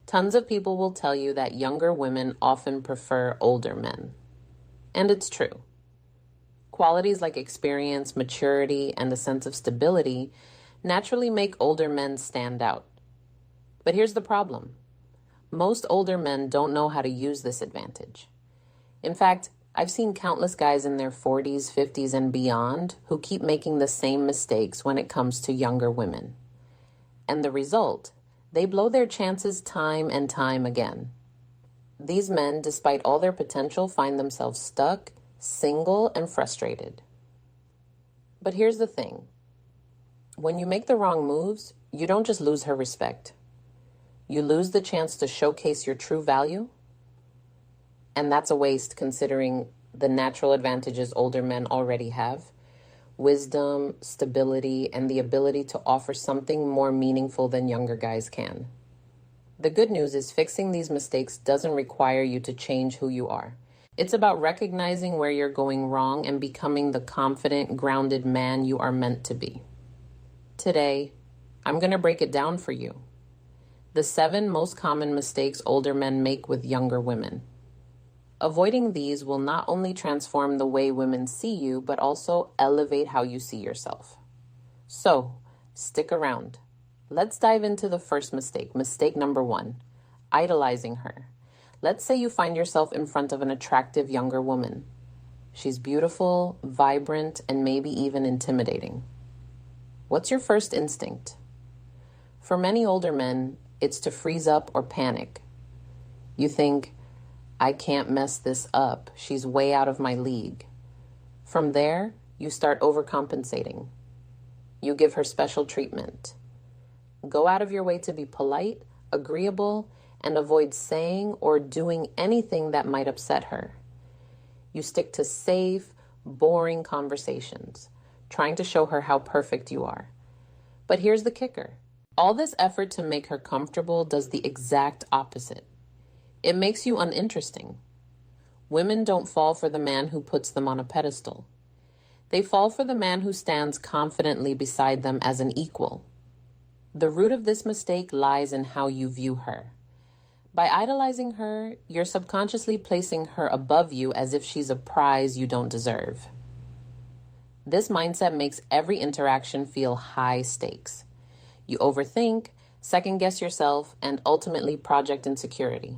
Tons of people will tell you that younger women often prefer older men. And it's true. Qualities like experience, maturity, and a sense of stability naturally make older men stand out. But here's the problem. Most older men don't know how to use this advantage. In fact, I've seen countless guys in their 40s, 50s, and beyond who keep making the same mistakes when it comes to younger women. And the result, they blow their chances time and time again. These men, despite all their potential, find themselves stuck, single, and frustrated. But here's the thing. When you make the wrong moves, you don't just lose her respect. You lose the chance to showcase your true value. And that's a waste considering the natural advantages older men already have. Wisdom, stability, and the ability to offer something more meaningful than younger guys can. The good news is fixing these mistakes doesn't require you to change who you are. It's about recognizing where you're going wrong and becoming the confident, grounded man you are meant to be. Today, I'm going to break it down for you. The 7 most common mistakes older men make with younger women. Avoiding these will not only transform the way women see you, but also elevate how you see yourself. So, stick around. Let's dive into the first mistake. Mistake number 1, idolizing her. Let's say you find yourself in front of an attractive younger woman. She's beautiful, vibrant, and maybe even intimidating. What's your first instinct? For many older men, it's to freeze up or panic. You think, I can't mess this up. She's way out of my league. From there, you start overcompensating. You give her special treatment. Go out of your way to be polite, agreeable, and avoid saying or doing anything that might upset her. You stick to safe, boring conversations, trying to show her how perfect you are. But here's the kicker. All this effort to make her comfortable does the exact opposite. It makes you uninteresting. Women don't fall for the man who puts them on a pedestal. They fall for the man who stands confidently beside them as an equal. The root of this mistake lies in how you view her. By idolizing her, you're subconsciously placing her above you as if she's a prize you don't deserve. This mindset makes every interaction feel high stakes. You overthink, second-guess yourself, and ultimately project insecurity.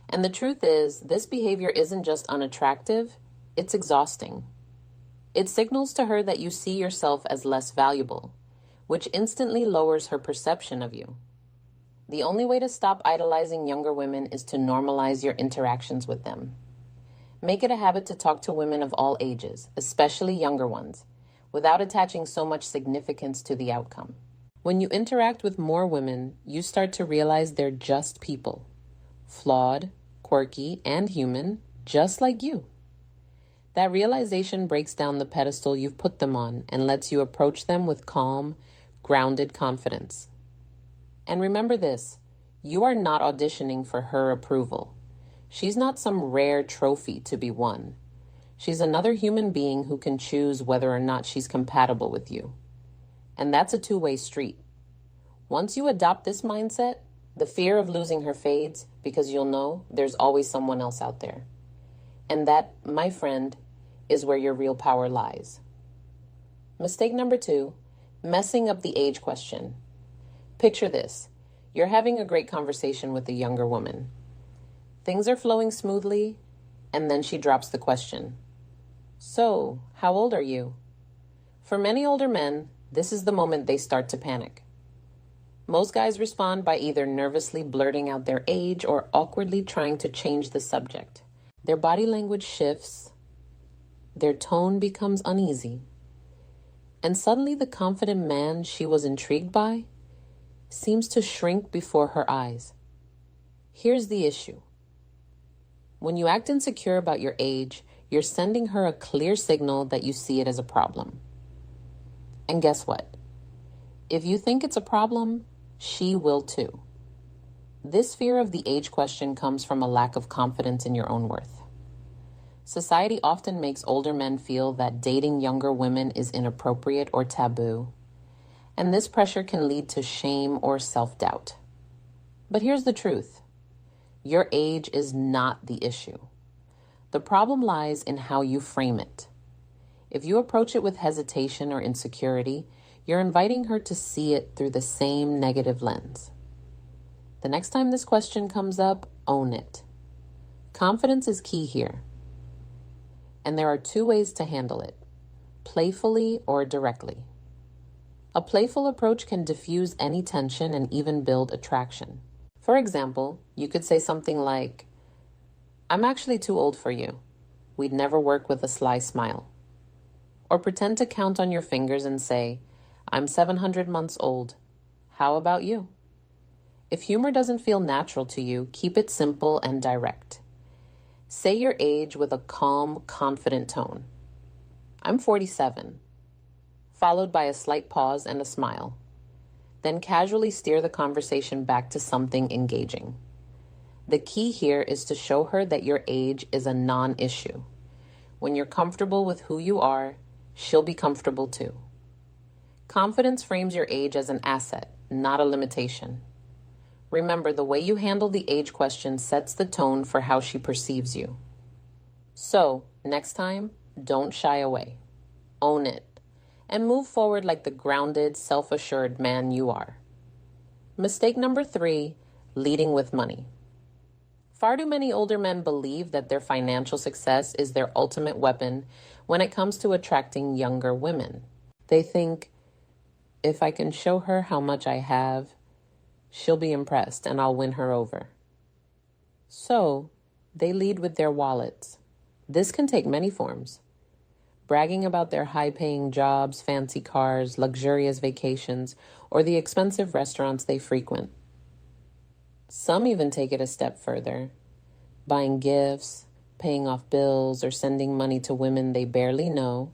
And the truth is, this behavior isn't just unattractive, it's exhausting. It signals to her that you see yourself as less valuable, which instantly lowers her perception of you. The only way to stop idolizing younger women is to normalize your interactions with them. Make it a habit to talk to women of all ages, especially younger ones, without attaching so much significance to the outcome. When you interact with more women, you start to realize they're just people, flawed, quirky, and human, just like you. That realization breaks down the pedestal you've put them on and lets you approach them with calm, grounded confidence. And remember this, you are not auditioning for her approval. She's not some rare trophy to be won. She's another human being who can choose whether or not she's compatible with you. And that's a two-way street. Once you adopt this mindset, the fear of losing her fades because you'll know there's always someone else out there. And that, my friend, is where your real power lies. Mistake number 2, messing up the age question. Picture this. You're having a great conversation with a younger woman. Things are flowing smoothly, and then she drops the question. So, how old are you? For many older men, this is the moment they start to panic. Most guys respond by either nervously blurting out their age or awkwardly trying to change the subject. Their body language shifts, their tone becomes uneasy, and suddenly the confident man she was intrigued by seems to shrink before her eyes. Here's the issue. When you act insecure about your age, you're sending her a clear signal that you see it as a problem. And guess what? If you think it's a problem, she will too. This fear of the age question comes from a lack of confidence in your own worth. Society often makes older men feel that dating younger women is inappropriate or taboo, and this pressure can lead to shame or self-doubt. But here's the truth. Your age is not the issue. The problem lies in how you frame it. If you approach it with hesitation or insecurity, you're inviting her to see it through the same negative lens. The next time this question comes up, own it. Confidence is key here. And there are two ways to handle it, playfully or directly. A playful approach can diffuse any tension and even build attraction. For example, you could say something like, "I'm actually too old for you. We'd never work with a sly smile." Or pretend to count on your fingers and say, "I'm 700 months old. How about you?" If humor doesn't feel natural to you, keep it simple and direct. Say your age with a calm, confident tone. "I'm 47, followed by a slight pause and a smile. Then casually steer the conversation back to something engaging. The key here is to show her that your age is a non-issue. When you're comfortable with who you are, she'll be comfortable too. Confidence frames your age as an asset, not a limitation. Remember, the way you handle the age question sets the tone for how she perceives you. So, next time, don't shy away. Own it. And move forward like the grounded, self-assured man you are. Mistake number 3, leading with money. Far too many older men believe that their financial success is their ultimate weapon when it comes to attracting younger women. They think, if I can show her how much I have, she'll be impressed and I'll win her over. So, they lead with their wallets. This can take many forms. Bragging about their high-paying jobs, fancy cars, luxurious vacations, or the expensive restaurants they frequent. Some even take it a step further, buying gifts, paying off bills, or sending money to women they barely know.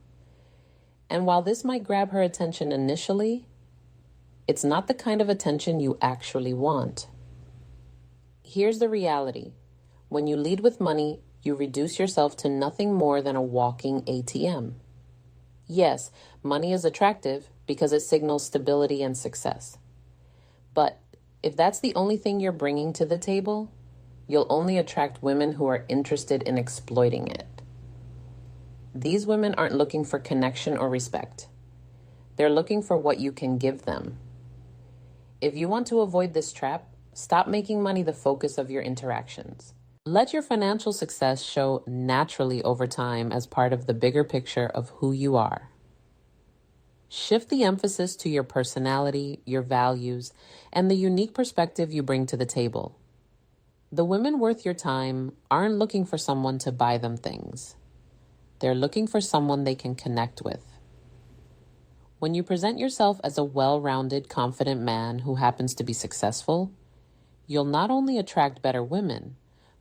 And while this might grab her attention initially, it's not the kind of attention you actually want. Here's the reality. When you lead with money, you reduce yourself to nothing more than a walking ATM. Yes, money is attractive because it signals stability and success. But if that's the only thing you're bringing to the table, you'll only attract women who are interested in exploiting it. These women aren't looking for connection or respect. They're looking for what you can give them. If you want to avoid this trap, stop making money the focus of your interactions. Let your financial success show naturally over time as part of the bigger picture of who you are. Shift the emphasis to your personality, your values, and the unique perspective you bring to the table. The women worth your time aren't looking for someone to buy them things. They're looking for someone they can connect with. When you present yourself as a well-rounded, confident man who happens to be successful, you'll not only attract better women,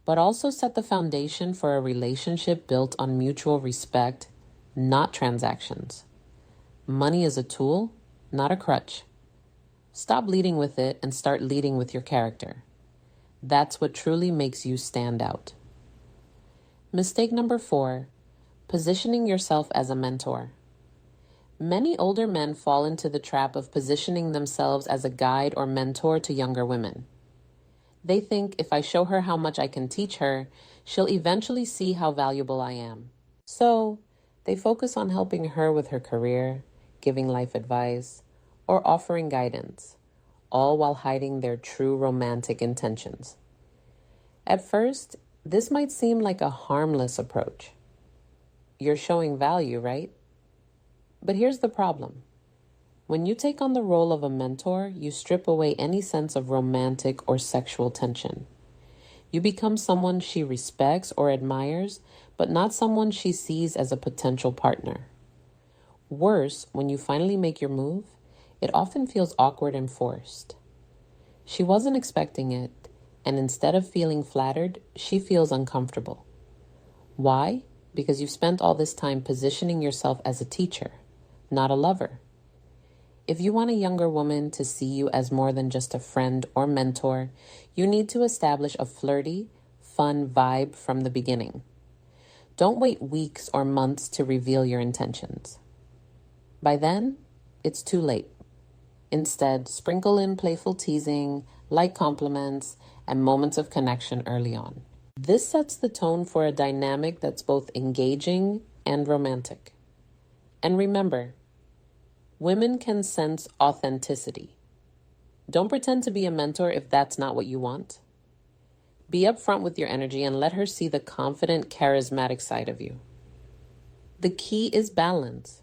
but also set the foundation for a relationship built on mutual respect, not transactions. Money is a tool, not a crutch. Stop leading with it and start leading with your character. That's what truly makes you stand out. Mistake number 4, positioning yourself as a mentor. Many older men fall into the trap of positioning themselves as a guide or mentor to younger women. They think if I show her how much I can teach her, she'll eventually see how valuable I am. So, they focus on helping her with her career, giving life advice, or offering guidance, all while hiding their true romantic intentions. At first, this might seem like a harmless approach. You're showing value, right? But here's the problem. When you take on the role of a mentor, you strip away any sense of romantic or sexual tension. You become someone she respects or admires, but not someone she sees as a potential partner. Worse, when you finally make your move, it often feels awkward and forced. She wasn't expecting it, and instead of feeling flattered, she feels uncomfortable. Why? Because you've spent all this time positioning yourself as a teacher, not a lover. If you want a younger woman to see you as more than just a friend or mentor, you need to establish a flirty, fun vibe from the beginning. Don't wait weeks or months to reveal your intentions. By then, it's too late. Instead, sprinkle in playful teasing, light compliments, and moments of connection early on. This sets the tone for a dynamic that's both engaging and romantic. And remember, women can sense authenticity. Don't pretend to be a mentor if that's not what you want. Be upfront with your energy and let her see the confident, charismatic side of you. The key is balance.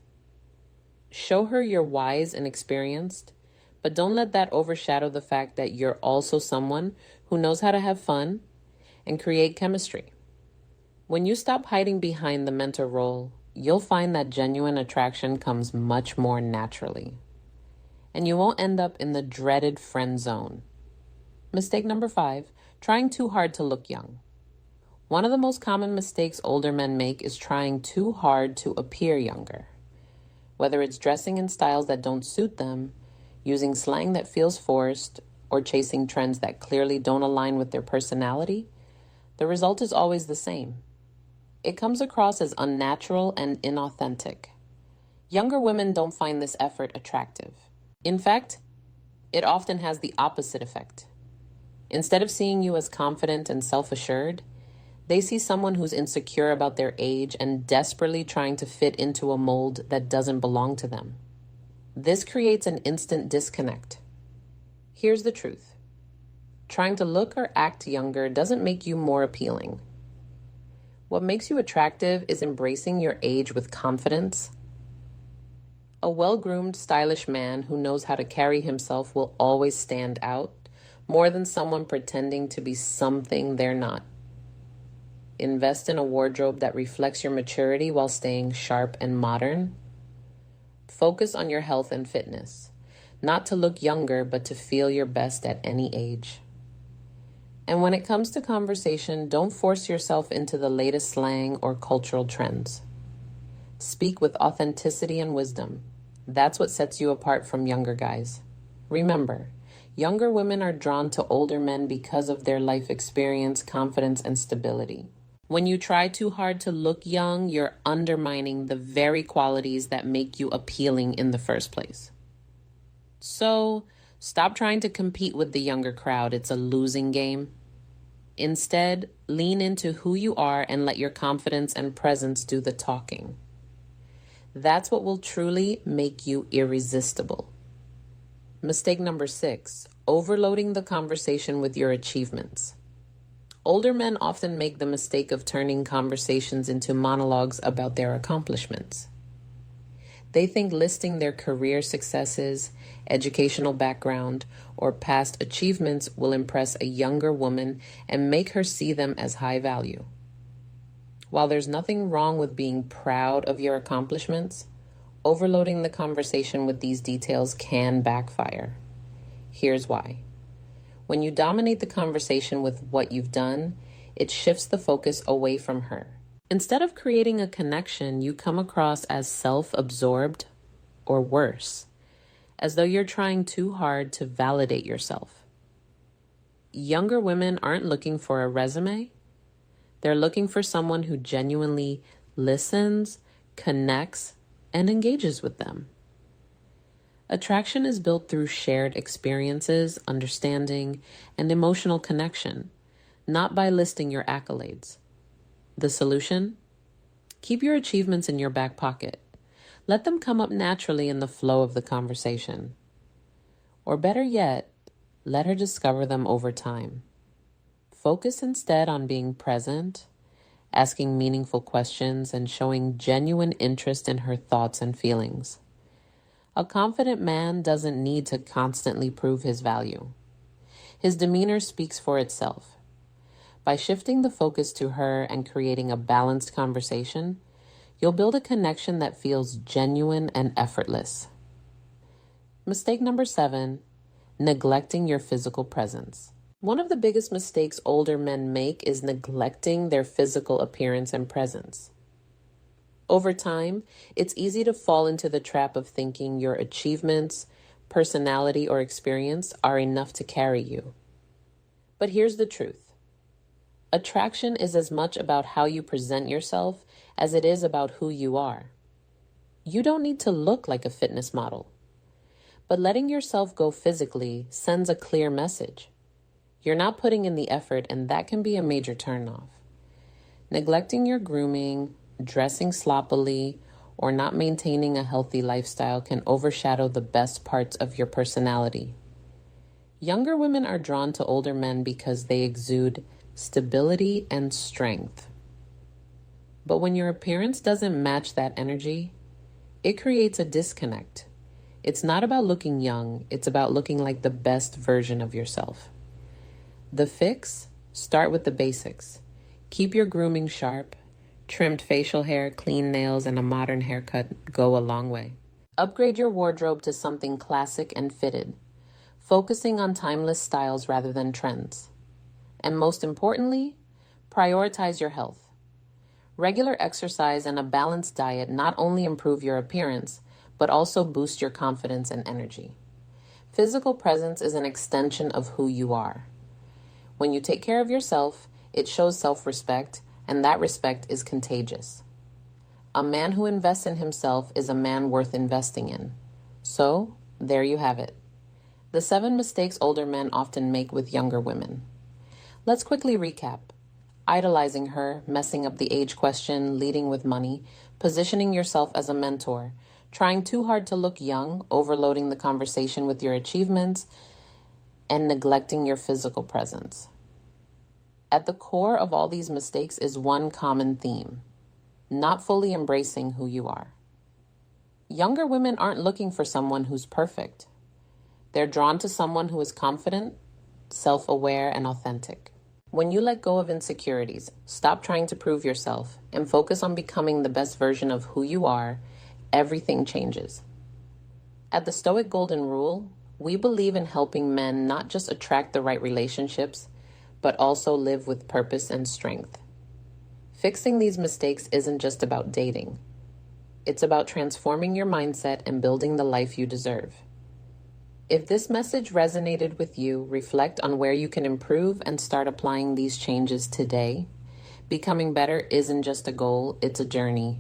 Show her you're wise and experienced, but don't let that overshadow the fact that you're also someone who knows how to have fun and create chemistry. When you stop hiding behind the mentor role, you'll find that genuine attraction comes much more naturally. And you won't end up in the dreaded friend zone. Mistake number 5, trying too hard to look young. One of the most common mistakes older men make is trying too hard to appear younger. Whether it's dressing in styles that don't suit them, using slang that feels forced, or chasing trends that clearly don't align with their personality, the result is always the same. It comes across as unnatural and inauthentic. Younger women don't find this effort attractive. In fact, it often has the opposite effect. Instead of seeing you as confident and self-assured, they see someone who's insecure about their age and desperately trying to fit into a mold that doesn't belong to them. This creates an instant disconnect. Here's the truth. Trying to look or act younger doesn't make you more appealing. What makes you attractive is embracing your age with confidence. A well-groomed, stylish man who knows how to carry himself will always stand out more than someone pretending to be something they're not. Invest in a wardrobe that reflects your maturity while staying sharp and modern. Focus on your health and fitness, not to look younger, but to feel your best at any age. And when it comes to conversation, don't force yourself into the latest slang or cultural trends. Speak with authenticity and wisdom. That's what sets you apart from younger guys. Remember, younger women are drawn to older men because of their life experience, confidence, and stability. When you try too hard to look young, you're undermining the very qualities that make you appealing in the first place. So, stop trying to compete with the younger crowd. It's a losing game. Instead, lean into who you are and let your confidence and presence do the talking. That's what will truly make you irresistible. Mistake number 6, overloading the conversation with your achievements. Older men often make the mistake of turning conversations into monologues about their accomplishments. They think listing their career successes, educational background, or past achievements will impress a younger woman and make her see them as high value. While there's nothing wrong with being proud of your accomplishments, overloading the conversation with these details can backfire. Here's why. When you dominate the conversation with what you've done, it shifts the focus away from her. Instead of creating a connection, you come across as self-absorbed, or worse, as though you're trying too hard to validate yourself. Younger women aren't looking for a resume. They're looking for someone who genuinely listens, connects, and engages with them. Attraction is built through shared experiences, understanding, and emotional connection, not by listing your accolades. The solution? Keep your achievements in your back pocket. Let them come up naturally in the flow of the conversation. Or better yet, let her discover them over time. Focus instead on being present, asking meaningful questions, and showing genuine interest in her thoughts and feelings. A confident man doesn't need to constantly prove his value. His demeanor speaks for itself. By shifting the focus to her and creating a balanced conversation, you'll build a connection that feels genuine and effortless. Mistake number 7, neglecting your physical presence. One of the biggest mistakes older men make is neglecting their physical appearance and presence. Over time, it's easy to fall into the trap of thinking your achievements, personality, or experience are enough to carry you. But here's the truth. Attraction is as much about how you present yourself as it is about who you are. You don't need to look like a fitness model, but letting yourself go physically sends a clear message. You're not putting in the effort, and that can be a major turnoff. Neglecting your grooming, dressing sloppily, or not maintaining a healthy lifestyle can overshadow the best parts of your personality. Younger women are drawn to older men because they exude stability and strength. But when your appearance doesn't match that energy, it creates a disconnect. It's not about looking young, it's about looking like the best version of yourself. The fix? Start with the basics. Keep your grooming sharp. Trimmed facial hair, clean nails, and a modern haircut go a long way. Upgrade your wardrobe to something classic and fitted, focusing on timeless styles rather than trends. And most importantly, prioritize your health. Regular exercise and a balanced diet not only improve your appearance, but also boost your confidence and energy. Physical presence is an extension of who you are. When you take care of yourself, it shows self-respect, and that respect is contagious. A man who invests in himself is a man worth investing in. So, there you have it. The 7 mistakes older men often make with younger women. Let's quickly recap. Idolizing her, messing up the age question, leading with money, positioning yourself as a mentor, trying too hard to look young, overloading the conversation with your achievements, and neglecting your physical presence. At the core of all these mistakes is one common theme: not fully embracing who you are. Younger women aren't looking for someone who's perfect. They're drawn to someone who is confident, self-aware, and authentic. When you let go of insecurities, stop trying to prove yourself, and focus on becoming the best version of who you are, everything changes. At the Stoic Golden Rule, we believe in helping men not just attract the right relationships, but also live with purpose and strength. Fixing these mistakes isn't just about dating. It's about transforming your mindset and building the life you deserve. If this message resonated with you, reflect on where you can improve and start applying these changes today. Becoming better isn't just a goal, it's a journey.